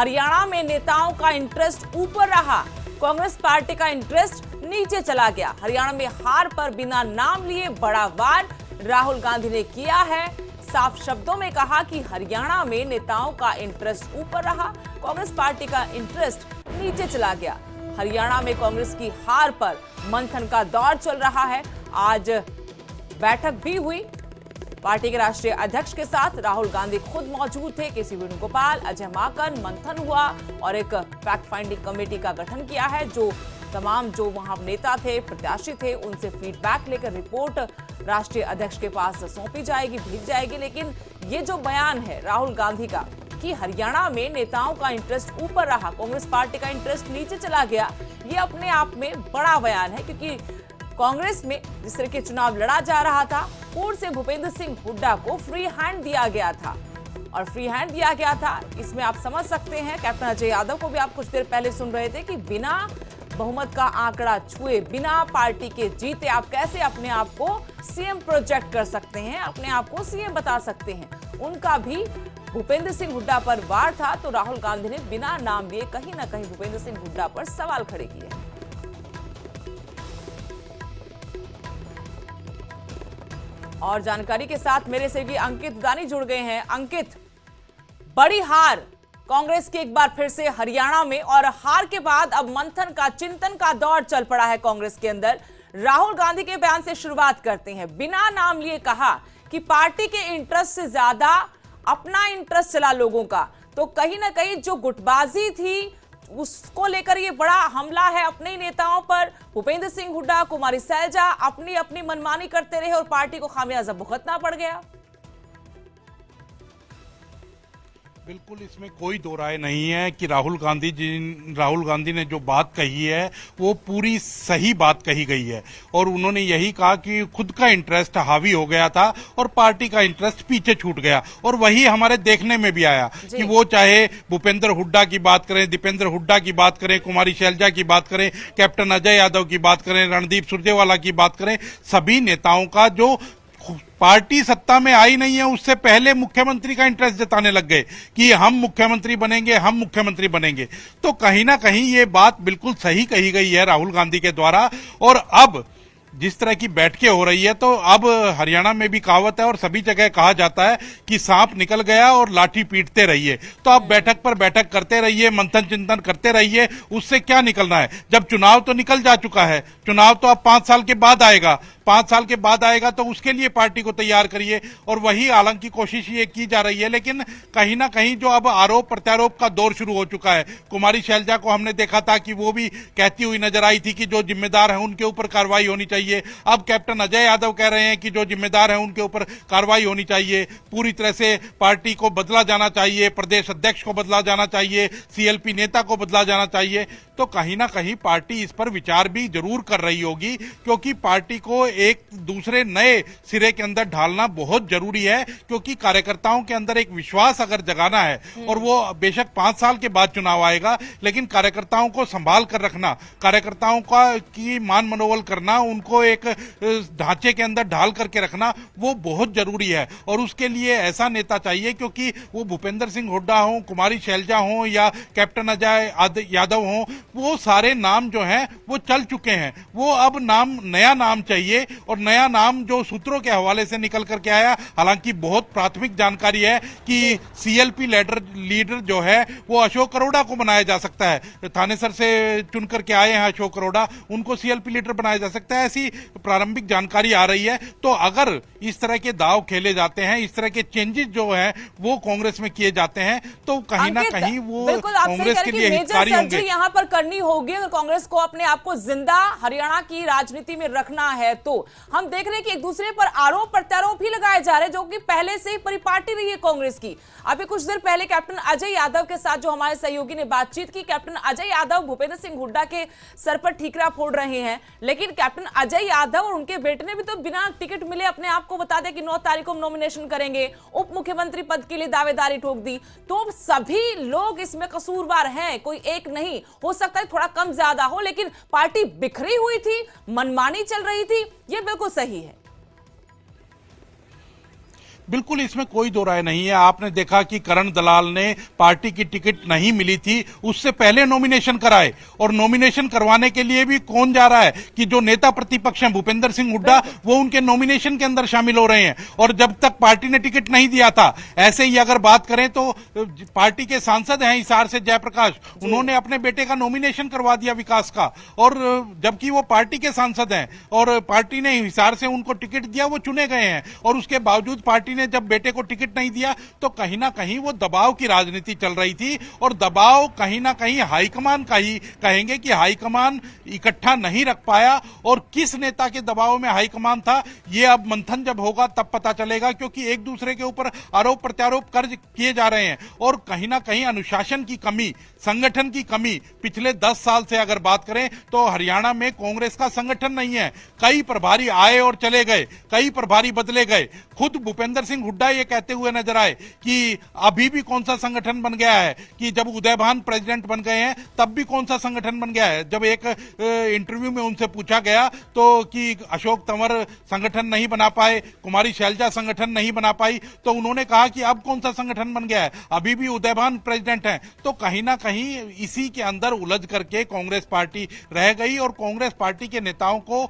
हरियाणा में नेताओं का इंटरेस्ट ऊपर रहा, कांग्रेस पार्टी का इंटरेस्ट नीचे चला गया। हरियाणा में हार पर बिना नाम लिए बड़ा वार राहुल गांधी ने किया है। साफ शब्दों में कहा कि हरियाणा में नेताओं का इंटरेस्ट ऊपर रहा, कांग्रेस पार्टी का इंटरेस्ट नीचे चला गया। हरियाणा में कांग्रेस की हार पर मंथन का दौर चल रहा है। आज बैठक भी हुई पार्टी के राष्ट्रीय अध्यक्ष के साथ, राहुल गांधी खुद मौजूद थे, केसी वेणुगोपाल, अजय माकन, मंथन हुआ और एक फैक्ट फाइंडिंग कमेटी का गठन किया है। जो तमाम जो वहां नेता थे, प्रत्याशी थे, उनसे फीडबैक लेकर रिपोर्ट राष्ट्रीय अध्यक्ष के पास सौंपी जाएगी, भेज जाएगी। लेकिन ये जो बयान है राहुल गांधी का कि हरियाणा में नेताओं का इंटरेस्ट ऊपर रहा, कांग्रेस पार्टी का इंटरेस्ट नीचे चला गया, ये अपने आप में बड़ा बयान है। क्योंकि कांग्रेस में जिस तरह के चुनाव लड़ा जा रहा था, पूर्व से भूपेंद्र सिंह हुड्डा को फ्री हैंड दिया गया था और फ्री हैंड दिया गया था, इसमें आप समझ सकते हैं। कैप्टन अजय यादव को भी आप कुछ देर पहले सुन रहे थे कि बिना बहुमत का आंकड़ा छुए, बिना पार्टी के जीते आप कैसे अपने आप को सीएम प्रोजेक्ट कर सकते हैं, अपने आप को सीएम बता सकते हैं। उनका भी भूपेंद्र सिंह हुड्डा पर वार था, तो राहुल गांधी ने बिना नाम लिए कहीं ना कहीं भूपेंद्र सिंह हुड्डा पर सवाल खड़े किए। और जानकारी के साथ मेरे सहयोगी अंकित दानी जुड़ गए हैं। अंकित, बड़ी हार कांग्रेस की एक बार फिर से हरियाणा में, और हार के बाद अब मंथन का, चिंतन का दौर चल पड़ा है कांग्रेस के अंदर। राहुल गांधी के बयान से शुरुआत करते हैं। बिना नाम लिए कहा कि पार्टी के इंटरेस्ट से ज्यादा अपना इंटरेस्ट चला लोगों का, तो कहीं ना कहीं जो गुटबाजी थी उसको लेकर ये बड़ा हमला है अपने ही नेताओं पर। भूपेंद्र सिंह हुड्डा, कुमारी सैलजा अपनी अपनी मनमानी करते रहे और पार्टी को खामियाजा भुगतना पड़ गया। बिल्कुल, इसमें कोई दो राय नहीं है कि राहुल गांधी ने जो बात कही है वो पूरी सही बात कही गई है। और उन्होंने यही कहा कि खुद का इंटरेस्ट हावी हो गया था और पार्टी का इंटरेस्ट पीछे छूट गया। और वही हमारे देखने में भी आया कि वो चाहे भूपेंद्र हुड्डा की बात करें, दीपेंद्र हुड्डा की बात करें, कुमारी शैलजा की बात करें, कैप्टन अजय यादव की बात करें, रणदीप सुरजेवाला की बात करें, सभी नेताओं का जो पार्टी सत्ता में आई नहीं है उससे पहले मुख्यमंत्री का इंटरेस्ट जताने लग गए कि हम मुख्यमंत्री बनेंगे, हम मुख्यमंत्री बनेंगे। तो कहीं ना कहीं ये बात बिल्कुल सही कही गई है राहुल गांधी के द्वारा। और अब जिस तरह की बैठकें हो रही है, तो अब हरियाणा में भी कहावत है और सभी जगह कहा जाता है कि सांप निकल गया और लाठी पीटते रहिए। तो आप बैठक पर बैठक करते रहिए, मंथन चिंतन करते रहिए, उससे क्या निकलना है। जब चुनाव तो निकल जा चुका है, चुनाव तो अब 5 साल के बाद आएगा, 5 साल के बाद आएगा, तो उसके लिए पार्टी को तैयार करिए। और वही हालांकि कोशिश ये की जा रही है, लेकिन कहीं ना कहीं जो अब आरोप प्रत्यारोप का दौर शुरू हो चुका है। कुमारी शैलजा को हमने देखा था कि वो भी कहती हुई नजर आई थी कि जो जिम्मेदार है उनके ऊपर कार्रवाई होनी चाहिए। अब कैप्टन अजय यादव कह रहे हैं कि जो जिम्मेदार है उनके ऊपर कार्रवाई होनी चाहिए, पूरी तरह से पार्टी को बदला जाना चाहिए, प्रदेश अध्यक्ष को बदला जाना चाहिए, सीएलपी नेता को बदला जाना चाहिए। तो कहीं ना कहीं पार्टी इस पर विचार भी जरूर कर रही होगी, क्योंकि पार्टी को एक दूसरे नए सिरे के अंदर ढालना बहुत जरूरी है। क्योंकि कार्यकर्ताओं के अंदर एक विश्वास अगर जगाना है, और वो बेशक 5 साल के बाद चुनाव आएगा, लेकिन कार्यकर्ताओं को संभाल कर रखना, कार्यकर्ताओं का की मान मनोबल करना, उनको एक ढांचे के अंदर ढाल करके रखना, वो बहुत जरूरी है। और उसके लिए ऐसा नेता चाहिए, क्योंकि वो भूपेंद्र सिंह हुड्डा हो, कुमारी शैलजा हो या कैप्टन अजय यादव हो, वो सारे नाम जो हैं वो चल चुके हैं। वो अब नया नाम चाहिए, और नया नाम जो सूत्रों के हवाले से निकल करके आया, हालांकि बहुत प्राथमिक जानकारी है कि सीएलपी लीडर जो है वो अशोक अरोड़ा को बनाया जा सकता है। थानेसर से चुन करके आए हैं अशोक अरोड़ा, उनको सीएलपी लीडर बनाया जा सकता है, ऐसी प्रारंभिक जानकारी आ रही है। तो अगर इस तरह के दाव खेले जाते हैं, इस तरह के चेंजेस जो है वो कांग्रेस में किए जाते हैं, तो कहीं ना कहीं वो कांग्रेस के लिए हितकारी होंगे। यहाँ पर करनी होगी अगर कांग्रेस को अपने आप को जिंदा हरियाणा की राजनीति में रखना है। तो हम देख रहे हैं कि एक दूसरे पर आरोप प्रत्यारोप भी लगाए जा रहे हैं, जो कि पहले से ही परिपाटी रही है कांग्रेस की। अभी कुछ देर पहले कैप्टन अजय यादव के साथ जो हमारे सहयोगी ने बातचीत की, कैप्टन अजय यादव भूपेंद्र सिंह हुड्डा के सर पर ठीकरा फोड़ रहे हैं, लेकिन कैप्टन अजय यादव और उनके बेटे ने भी तो बिना टिकट मिले अपने आप को बता दिया कि 9 तारीख को नॉमिनेशन करेंगे, उप मुख्यमंत्री पद के लिए दावेदारी ठोक दी। तो सभी लोग इसमें कसूरवार हैं, कोई एक नहीं। हो सकता है थोड़ा कम ज्यादा हो, लेकिन पार्टी बिखरी हुई थी, मनमानी चल रही थी, ये बिल्कुल सही है। बिल्कुल इसमें कोई दो राय नहीं है। आपने देखा कि करण दलाल ने पार्टी की टिकट नहीं मिली थी, उससे पहले नॉमिनेशन कराए, और नॉमिनेशन करवाने के लिए भी कौन जा रहा है कि जो नेता प्रतिपक्ष हैं भूपेंद्र सिंह हुड्डा, वो उनके नॉमिनेशन के अंदर शामिल हो रहे हैं। और जब तक पार्टी ने टिकट नहीं दिया था, ऐसे ही अगर बात करें तो पार्टी के सांसद हैं हिसार से जयप्रकाश, उन्होंने अपने बेटे का नॉमिनेशन करवा दिया विकास का, और जबकि वो पार्टी के सांसद हैं और पार्टी ने हिसार से उनको टिकट दिया, वो चुने गए हैं, और उसके बावजूद पार्टी ने जब बेटे को टिकट नहीं दिया तो कहीं ना कहीं वो दबाव की राजनीति चल रही थी। और दबाव कहीं ना कहीं हाईकमान का ही कहेंगे कि हाईकमान इकट्ठा नहीं रख पाया, और किस नेता के दबाव में हाईकमान था, ये अब मंथन जब होगा तब पता चलेगा, क्योंकि एक दूसरे के ऊपर आरोप प्रत्यारोप कर्ज किए जा रहे हैं। और कहीं ना कहीं अनुशासन की कमी, संगठन की कमी, पिछले 10 साल से अगर बात करें तो हरियाणा में कांग्रेस का संगठन नहीं है। कई प्रभारी आए और चले गए, कई प्रभारी बदले गए। खुद भूपेंद्र सिंह हुड्डा ये कहते हुए नजर आए कि अभी भी कौन सा संगठन बन गया है, कि जब उदयभान प्रेसिडेंट बन गए हैं तब भी कौन सा संगठन बन गया है। जब एक इंटरव्यू में उनसे पूछा गया तो कि अशोक तंवर संगठन नहीं बना पाए, कुमारी शैलजा संगठन नहीं बना पाई, तो उन्होंने कहा कि अब कौन सा संगठन बन गया है, अभी भी उदयभान प्रेसिडेंट हैं। तो कहीं ना कहीं इसी के अंदर उलझ करके कांग्रेस पार्टी रह गई। और कांग्रेस पार्टी के नेताओं को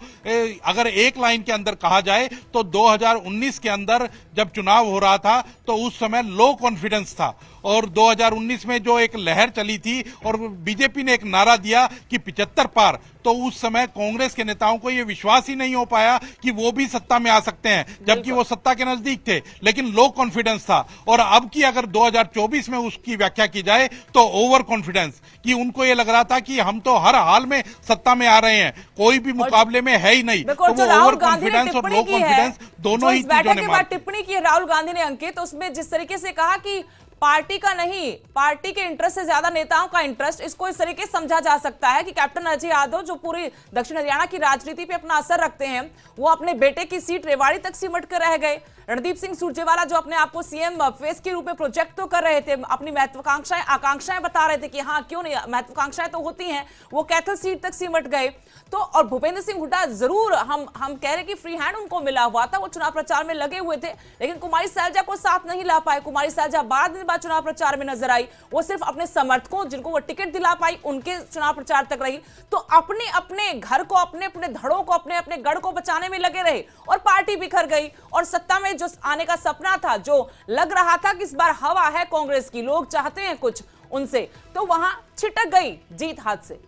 अगर एक लाइन के अंदर कहा जाए तो 2019 के अंदर जब चुनाव हो रहा था तो उस समय लो कॉन्फिडेंस था, और 2019 में जो एक लहर चली थी और बीजेपी ने एक नारा दिया कि 75 पार, तो उस समय कांग्रेस के नेताओं को यह विश्वास ही नहीं हो पाया कि वो भी सत्ता में आ सकते हैं, जबकि वो सत्ता के नजदीक थे, लेकिन लो कॉन्फिडेंस था। और अब की अगर 2024 में उसकी व्याख्या की जाए तो ओवर कॉन्फिडेंस, कि उनको ये लग रहा था कि हम तो हर हाल में सत्ता में आ रहे हैं, कोई भी मुकाबले में है ही नहीं। तो वो ओवर कॉन्फिडेंस और लो कॉन्फिडेंस दोनों ही चीजों ने टिप्पणी की राहुल गांधी ने अंकित, उसमें जिस तरीके से कहा कि पार्टी का नहीं, पार्टी के इंटरेस्ट से ज्यादा नेताओं का इंटरेस्ट, इसको इस तरीके से समझा जा सकता है कि कैप्टन अजय यादव जो पूरी दक्षिण हरियाणा की राजनीति पे अपना असर रखते हैं, वो अपने बेटे की सीट रेवाड़ी तक सिमट कर रह गए। रणदीप सिंह सुरजेवाला जो अपने आप को सीएम फेस के रूप में प्रोजेक्ट तो कर रहे थे, अपनी महत्वाकांक्षाएं आकांक्षाएं बता रहे थे कि हाँ क्यों नहीं, महत्वाकांक्षाएं तो होती हैं, वो कैथल सीट तक सिमट गए। तो और भूपेंद्र सिंह हुड्डा जरूर हम कह रहे कि फ्री हैंड उनको मिला हुआ था, वो चुनाव प्रचार में लगे हुए थे, लेकिन कुमारी शैलजा को साथ नहीं ला पाए। कुमारी शैलजा बाद चुनाव प्रचार में नजर आई, वो सिर्फ अपने समर्थकों जिनको वो टिकट दिला पाई उनके चुनाव प्रचार तक रही। तो अपने अपने घर को, अपने अपने धड़ों को, अपने अपने गढ़ को बचाने में लगे रहे, और पार्टी बिखर गई। और सत्ता में जो आने का सपना था, जो लग रहा था कि इस बार हवा है कांग्रेस की, लोग चाहते हैं कुछ उनसे, तो वहां छिटक गई जीत हाथ से।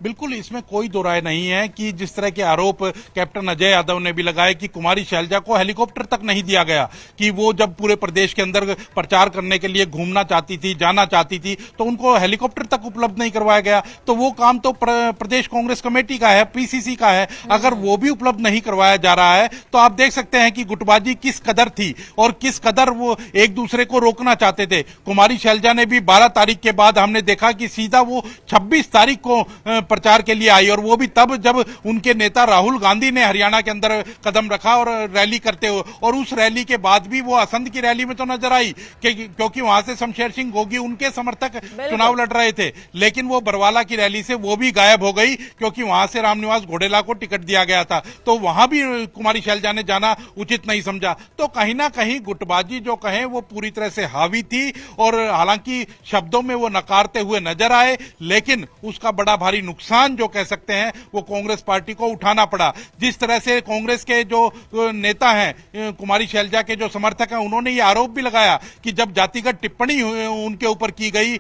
बिल्कुल इसमें कोई दो राय नहीं है कि जिस तरह के आरोप कैप्टन अजय यादव ने भी लगाए कि कुमारी शैलजा को हेलीकॉप्टर तक नहीं दिया गया, कि वो जब पूरे प्रदेश के अंदर प्रचार करने के लिए घूमना चाहती थी, जाना चाहती थी, तो उनको हेलीकॉप्टर तक उपलब्ध नहीं करवाया गया। तो वो काम तो प्रदेश कांग्रेस कमेटी का है, पीसीसी का है। अगर वो भी उपलब्ध नहीं करवाया जा रहा है तो आप देख सकते हैं कि गुटबाजी किस कदर थी और किस कदर वो एक दूसरे को रोकना चाहते थे। कुमारी शैलजा ने भी 12 तारीख के बाद हमने देखा कि सीधा वो 26 तारीख को प्रचार के लिए आई, और वो भी तब जब उनके नेता राहुल गांधी ने हरियाणा के अंदर कदम रखा और रैली करते हुए, और उस रैली के बाद भी वो असंध की रैली में तो नजर आई क्योंकि वहां से शमशेर सिंह गोगी उनके समर्थक चुनाव लड़ रहे थे, लेकिन वो बरवाला की रैली से वो भी गायब हो गई क्योंकि वहां से रामनिवास घोडेला को टिकट दिया गया था। तो वहां भी कुमारी शैलजा ने जाना उचित नहीं समझा। तो कहीं ना कहीं गुटबाजी जो कहें वो पूरी तरह से हावी थी, और हालांकि शब्दों में वो नकारते हुए नजर आए, लेकिन उसका बड़ा भारी नुकसान जो कह सकते हैं वो कांग्रेस पार्टी को उठाना पड़ा। जिस तरह से कांग्रेस के जो नेता हैं, कुमारी शैलजा के जो समर्थक हैं, उन्होंने ये आरोप भी लगाया कि जब जातिगत टिप्पणी उनके ऊपर की गई,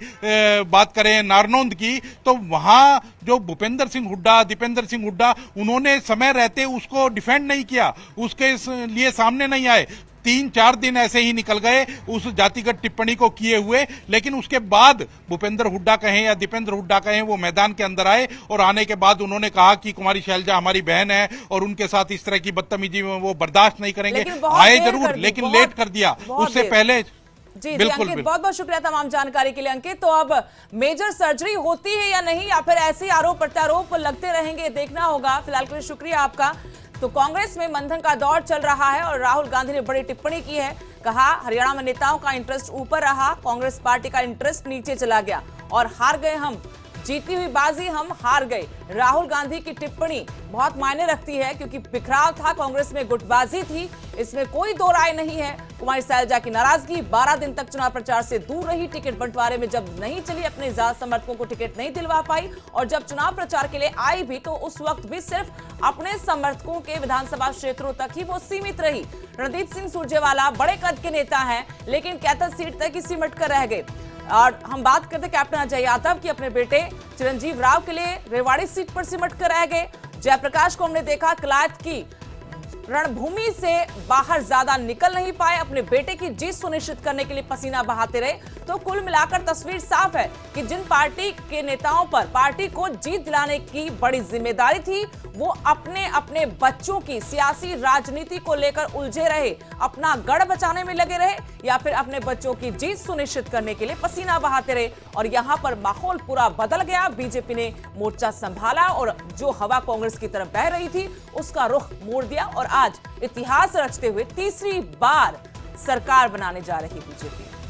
बात करें नारनौंद की, तो वहां जो भूपेंद्र सिंह हुड्डा, दीपेंद्र सिंह हुड्डा, उन्होंने समय रहते उसको डिफेंड नहीं किया, उसके लिए सामने नहीं आए। 3-4 दिन ऐसे ही निकल गए उस जातिगत टिप्पणी को किए हुए, लेकिन उसके बाद भूपेंद्र हुड्डा कहें या दीपेंद्र हुड्डा कहें, वो मैदान के अंदर आए, और आने के बाद उन्होंने कहा कि कुमारी शैलजा हमारी बहन है और उनके साथ इस तरह की बदतमीजी वो बर्दाश्त नहीं करेंगे। आए जरूर, लेकिन लेट कर दिया, उससे पहले। जी अंकित, बहुत बहुत शुक्रिया तमाम जानकारी के लिए अंकित। तो अब मेजर सर्जरी होती है या नहीं, या फिर ऐसे आरोप प्रत्यारोप लगते रहेंगे, देखना होगा। फिलहाल के लिए शुक्रिया आपका। तो कांग्रेस में मंथन का दौर चल रहा है और राहुल गांधी ने बड़ी टिप्पणी की है, कहा हरियाणा में नेताओं का इंटरेस्ट ऊपर रहा, कांग्रेस पार्टी का इंटरेस्ट नीचे चला गया और हार गए हम। जीती हुई बाजी हम हार गए। राहुल गांधी की टिप्पणी बहुत मायने रखती है, क्योंकि बिखराव था, कांग्रेस में गुटबाजी थी, इसमें कोई दो राय नहीं है। कुमारी सैलजा की नाराजगी, 12 दिन तक चुनाव प्रचार से दूर रही, टिकट बंटवारे में जब नहीं चली, अपने ज्यादा समर्थकों को टिकट नहीं दिलवा पाई, और जब चुनाव प्रचार के लिए आई भी तो उस वक्त भी सिर्फ अपने समर्थकों के विधानसभा क्षेत्रों तक ही वो सीमित रही। रणदीप सिंह सुरजेवाला बड़े कद के नेता हैं, लेकिन कैथल सीट तक ही सिमट कर रह गए। और हम बात करते कैप्टन अजय यादव की, अपने बेटे चिरंजीव राव के लिए रेवाड़ी सीट पर सिमट कर रह गए। जयप्रकाश को हमने देखा कलायत की रणभूमि से बाहर ज्यादा निकल नहीं पाए, अपने बेटे की जीत सुनिश्चित करने के लिए पसीना बहाते रहे। तो कुल मिलाकर तस्वीर साफ है कि जिन पार्टी के नेताओं पर पार्टी को जीत दिलाने की बड़ी जिम्मेदारी थी, वो अपने अपने बच्चों की सियासी राजनीति को लेकर उलझे रहे, अपना गढ़ बचाने में लगे रहे, या फिर अपने बच्चों की जीत सुनिश्चित करने के लिए पसीना बहाते रहे। और यहां पर माहौल पूरा बदल गया। बीजेपी ने मोर्चा संभाला और जो हवा कांग्रेस की तरफ बह रही थी उसका रुख मोड़ दिया, और आज इतिहास रचते हुए तीसरी बार सरकार बनाने जा रही बीजेपी।